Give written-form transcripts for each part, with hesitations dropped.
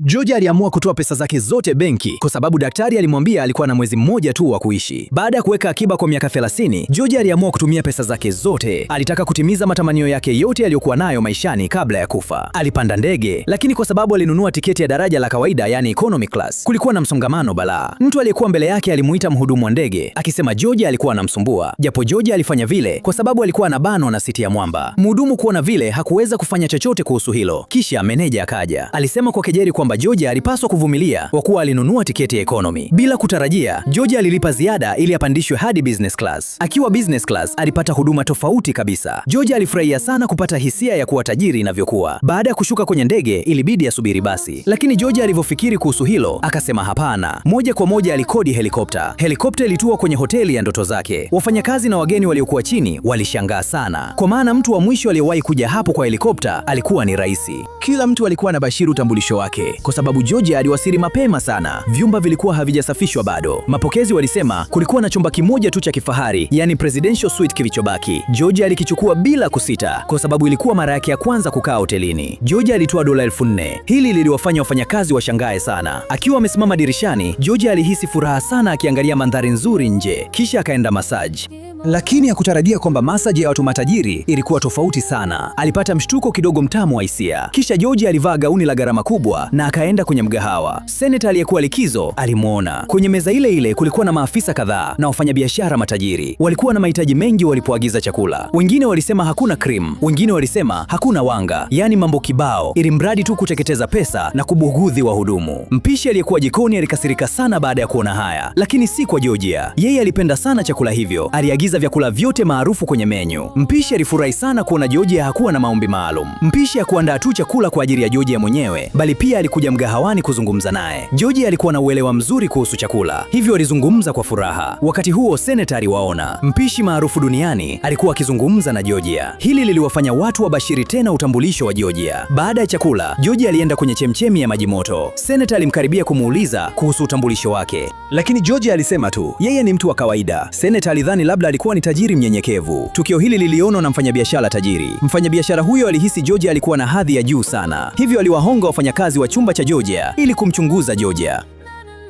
George aliamua kutoa pesa zake zote benki kwa sababu daktari alimwambia alikuwa na mwezi mmoja tu wa kuishi. Baada ya kuweka akiba kwa miaka 30, George aliamua kutumia pesa zake zote. Alitaka kutimiza matamanio yake yote aliyokuwa nayo maishani kabla ya kufa. Alipanda ndege, lakini kwa sababu alinunua tiketi ya daraja la kawaida, yani economy class, kulikuwa na msongamano balaa. Mtu aliyekuwa mbele yake alimuita mhudumu wa ndege akisema George alikuwa anamsumbua, japo George alifanya vile kwa sababu alikuwa anabanwa na siti ya mwamba. Mhudumu kuona vile hakuweza kufanya chochote kuhusu hilo. Kisha meneja akaja, alisema kwa kejeli kwamba George alipaswa kuvumilia kwa kuwa alinunua tiketi ya economy. Bila kutarajia, George alilipa ziada ili apandishwe hadi business class. Akiwa business class, alipata huduma tofauti kabisa. George alifurahia sana kupata hisia ya kuwa tajiri inavyokuwa. Baada ya kushuka kwenye ndege, ilibidi asubiri basi. Lakini George alivyofikiri kuhusu hilo, akasema hapana. Moja kwa moja alikodi helikopta. Helikopta ilitua kwenye hoteli ya ndoto zake. Wafanyakazi na wageni waliokuwa chini walishangaa sana, kwa maana mtu wa mwisho aliyewahi kuja hapo kwa helikopta alikuwa ni rais. Kila mtu alikuwa anabashiri utambulisho wake kwa sababu George aliwasili mapema sana. Vyumba vilikuwa havijasafishwa bado. Mapokezi walisema kulikuwa na chumba kimoja tu cha kifahari, yani presidential suite kilichobaki. George alikichukua bila kusita kwa sababu ilikuwa mara yake ya kwanza kukaa hotelini. George alitoa dola 4,000. Hili liliwafanya wafanyakazi washangae sana. Akiwa amesimama dirishani, George alihisi furaha sana akiangalia mandhari nzuri nje. Kisha akaenda massage. Lakini hakutarajia kwamba massage ya watu matajiri ilikuwa tofauti sana. Alipata mshtuko kidogo mtamu wa hisia. Kisha George alivaa gauni la gharama kubwa na akaenda kwenye mgahawa. Senator aliyekuwa likizo alimuona. Kwenye meza ile ile kulikuwa na maafisa kadhaa na wafanyabiashara matajiri. Walikuwa na mahitaji mengi walipoagiza chakula. Wengine walisema hakuna cream, wengine walisema hakuna wanga, yani mambo kibao, ili mradi tu kuteketeza pesa na kubugudhi wahudumu. Mpishi aliyekuwa jikoni alikasirika sana baada ya kuona haya, lakini si kwa George. Yeye alipenda sana chakula hivyo. Aliagiza vyakula vyote maarufu kwenye menyu. Mpishi alifurahi sana kuona George hakuwa na maombi maalum. Mpishi hakuandaa tu chakula kwa ajili ya George mwenyewe, bali pia alikuja mgahawani kuzungumza naye. George alikuwa na uelewa mzuri kuhusu chakula, hivyo alizungumza kwa furaha. Wakati huo Senator aliwaona. Mpishi maarufu duniani alikuwa akizungumza na George. Hili liliwafanya watu wabashiri tena utambulisho wa George. Baada ya chakula, George alienda kwenye chemchemi ya maji moto. Senator alimkaribia kumuuliza kuhusu utambulisho wake, lakini George alisema tu yeye ni mtu wa kawaida. Senator alidhani labda alikuwa ni tajiri mnyenyekevu. Tukio hili lilionwa na mfanyabiashara tajiri. Mfanyabiashara huyo alihisi George alikuwa na hadhi ya juu sana, hivyo aliwahonga wafanyakazi wa chumba cha George ili kumchunguza George.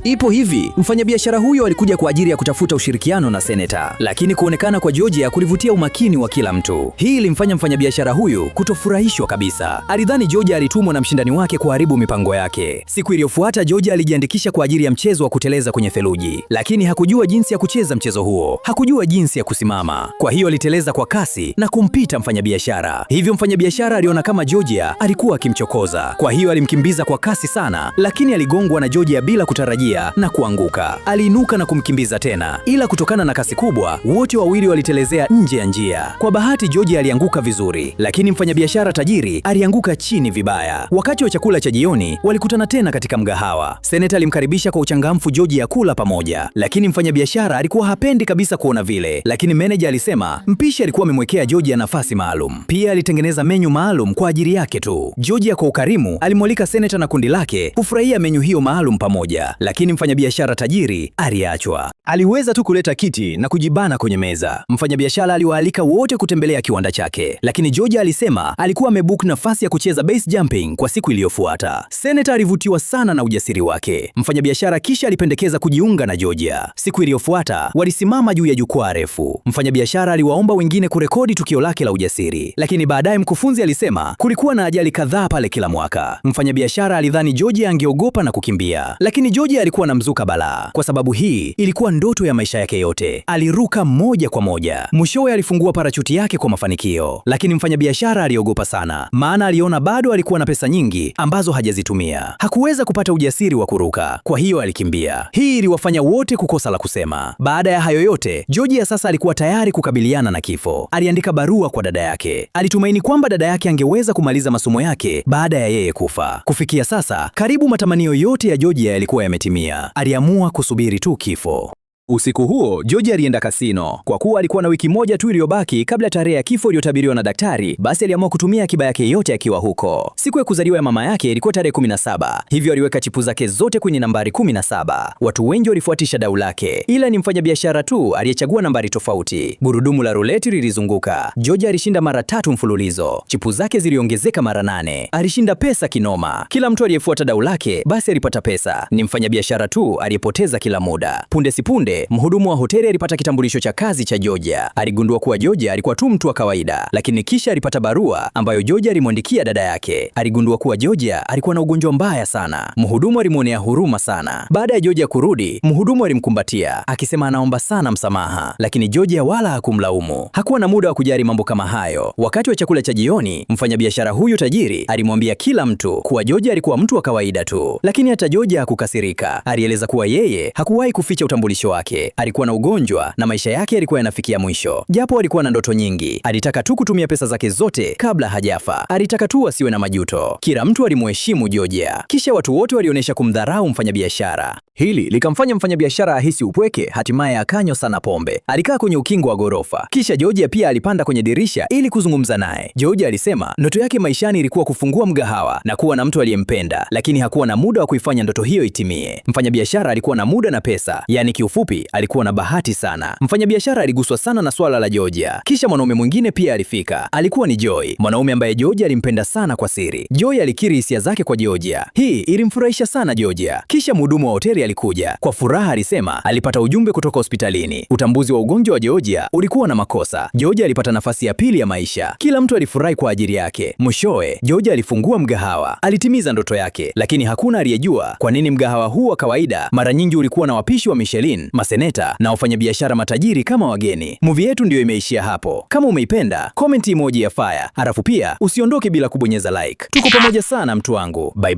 Ipo hivi, mfanyabiashara huyo alikuja kwa ajili ya kutafuta ushirikiano na Senator, lakini kuonekana kwa George kulivutia umakini wa kila mtu. Hii ilimfanya mfanyabiashara huyu kutofurahishwa kabisa. Alidhani George alitumwa na mshindani wake kuharibu mipango yake. Siku iliyofuata George alijiandikisha kwa ajili ya mchezo wa kuteleza kwenye theluji, lakini hakujua jinsi ya kucheza mchezo huo. Hakujua jinsi ya kusimama. Kwa hiyo aliteleza kwa kasi na kumpita mfanyabiashara. Hivyo mfanyabiashara aliona kama George alikuwa akimchokoza. Kwa hiyo alimkimbiza kwa kasi sana, lakini aligongwa na George bila kutarajia na kuanguka. Aliinuka na kumkimbiza tena, ila kutokana na kasi kubwa, wote wawili walitelezea nje ya njia. Kwa bahati George alianguka vizuri, lakini mfanyabiashara tajiri alianguka chini vibaya. Wakati wa chakula cha jioni, walikutana tena katika mgahawa. Senator alimkaribisha kwa uchangamfu George ya kula pamoja, lakini mfanyabiashara alikuwa hapendi kabisa kuona vile. Lakini meneja alisema mpishi alikuwa amemwekea George nafasi maalum. Pia alitengeneza menyu maalum kwa ajili yake tu. George kwa ukarimu alimwalika Senator na kundi lake kufurahia menyu hiyo maalum pamoja, lakini mfanyabiashara tajiri aliachwa. Aliweza tu kuleta kiti na kujibana kwenye meza. Mfanyabiashara aliwaalika wote kutembelea kiwanda chake, lakini George alisema alikuwa amebook nafasi ya kucheza base jumping kwa siku iliyofuata. Senator alivutiwa sana na ujasiri wake. Mfanyabiashara kisha alipendekeza kujiunga na George. Siku iliyofuata walisimama juu ya jukwaa refu. Mfanyabiashara aliwaomba wengine kurekodi tukio lake la ujasiri, lakini baadaye mkufunzi alisema kulikuwa na ajali kadhaa pale kila mwaka. Mfanyabiashara alidhani George angeogopa na kukimbia, lakini George alikuwa na mzuka balaa, kwa sababu hii ilikuwa ndoto ya maisha yake yote. Aliruka moja kwa moja. Mwishowe alifungua parachuti yake kwa mafanikio, lakini mfanyabiashara aliogopa sana, maana aliona bado alikuwa na pesa nyingi ambazo hajazitumia. Hakuweza kupata ujasiri wa kuruka, kwa hiyo alikimbia. Hii iliwafanya wote kukosa la kusema. Baada ya hayo yote, George sasa alikuwa tayari kukabiliana na kifo. Aliandika barua kwa dada yake. Alitumaini kwamba dada yake angeweza kumaliza masomo yake baada ya yeye kufa. Kufikia sasa, karibu matamanio yote ya George yalikuwa yametimia. Aliamua kusubiri tu kifo. Usiku huo, George alienda kasino. Kwa kuwa alikuwa na wiki moja tu iliyobaki kabla tarehe ya kifo iliyotabiriwa na daktari, basi aliamua kutumia akiba yake yote akiwa huko. Siku ya kuzaliwa ya mama yake ilikuwa tarehe 17, hivyo aliweka chipu zake zote kwenye nambari 17. Watu wengi walifuatisha dau lake, ila ni mfanyabiashara tu aliyechagua nambari tofauti. Gurudumu la ruleti lilizunguka. George alishinda mara 3 mfululizo. Chipu zake ziliongezeka mara 8. Alishinda pesa kinoma. Kila mtu aliyefuata dau lake basi alipata pesa. Ni mfanyabiashara tu aliyepoteza kila muda. Punde si punde, mhudumu wa hoteli alipata kitambulisho cha kazi cha George. Aligundua kuwa George alikuwa tu mtu wa kawaida, lakini kisha alipata barua ambayo George alimwandikia dada yake. Aligundua kuwa George alikuwa na ugonjwa mbaya sana. Mhudumu alimwonea huruma sana. Baada ya George kurudi, mhudumu alimkumbatia akisema anaomba sana msamaha, lakini George wala hakumlaumu. Hakuwa na muda wa kujali mambo kama hayo. Wakati wa chakula cha jioni, mfanyabiashara huyu tajiri alimwambia kila mtu kuwa George alikuwa mtu wa kawaida tu, lakini hata George hakukasirika. Alieleza kuwa yeye hakuwahi kuficha utambulisho wake. Alikuwa na ugonjwa na maisha yake yalikuwa yanafikia mwisho. Japo alikuwa na ndoto nyingi, alitaka tu kutumia pesa zake zote kabla hajafa. Alitaka tu asiwe na majuto. Kila mtu alimheshimu George. Kisha watu wote walionyesha kumdharau mfanyabiashara. Hili likamfanya mfanyabiashara ahisi upweke, hatimaye akanywa sana pombe. Alikaa kwenye ukingo wa ghorofa. Kisha George pia alipanda kwenye dirisha ili kuzungumza naye. George alisema ndoto yake maishani ilikuwa kufungua mgahawa na kuwa na mtu aliyempenda, lakini hakuwa na muda wa kuifanya ndoto hiyo itimie. Mfanyabiashara alikuwa na muda na pesa, yani kiufupi alikuwa na bahati sana. Mfanyabiashara aliguswa sana na swala la George. Kisha mwanaume mwingine pia alifika. Alikuwa ni Joy, mwanaume ambaye George alimpenda sana kwa siri. Joy alikiri hisia zake kwa George. Hii ilimfurahisha sana George. Kisha mhudumu wa hoteli alikuja. Kwa furaha alisema alipata ujumbe kutoka hospitalini. Utambuzi wa ugonjwa wa George ulikuwa na makosa. George alipata nafasi ya pili ya maisha. Kila mtu alifurahi kwa ajili yake. Mwishowe, George alifungua mgahawa. Alitimiza ndoto yake, lakini hakuna aliyejua kwa nini mgahawa huu wa kawaida mara nyingi ulikuwa na wapishi wa Michelin, maseneta na wafanyabiashara matajiri kama wageni. Movie yetu ndiyo imeishia hapo. Kama umeipenda, comment emoji ya fire. Halafu pia usiondoke bila kubonyeza like. Tuko pamoja sana mtu wangu. Bye bye.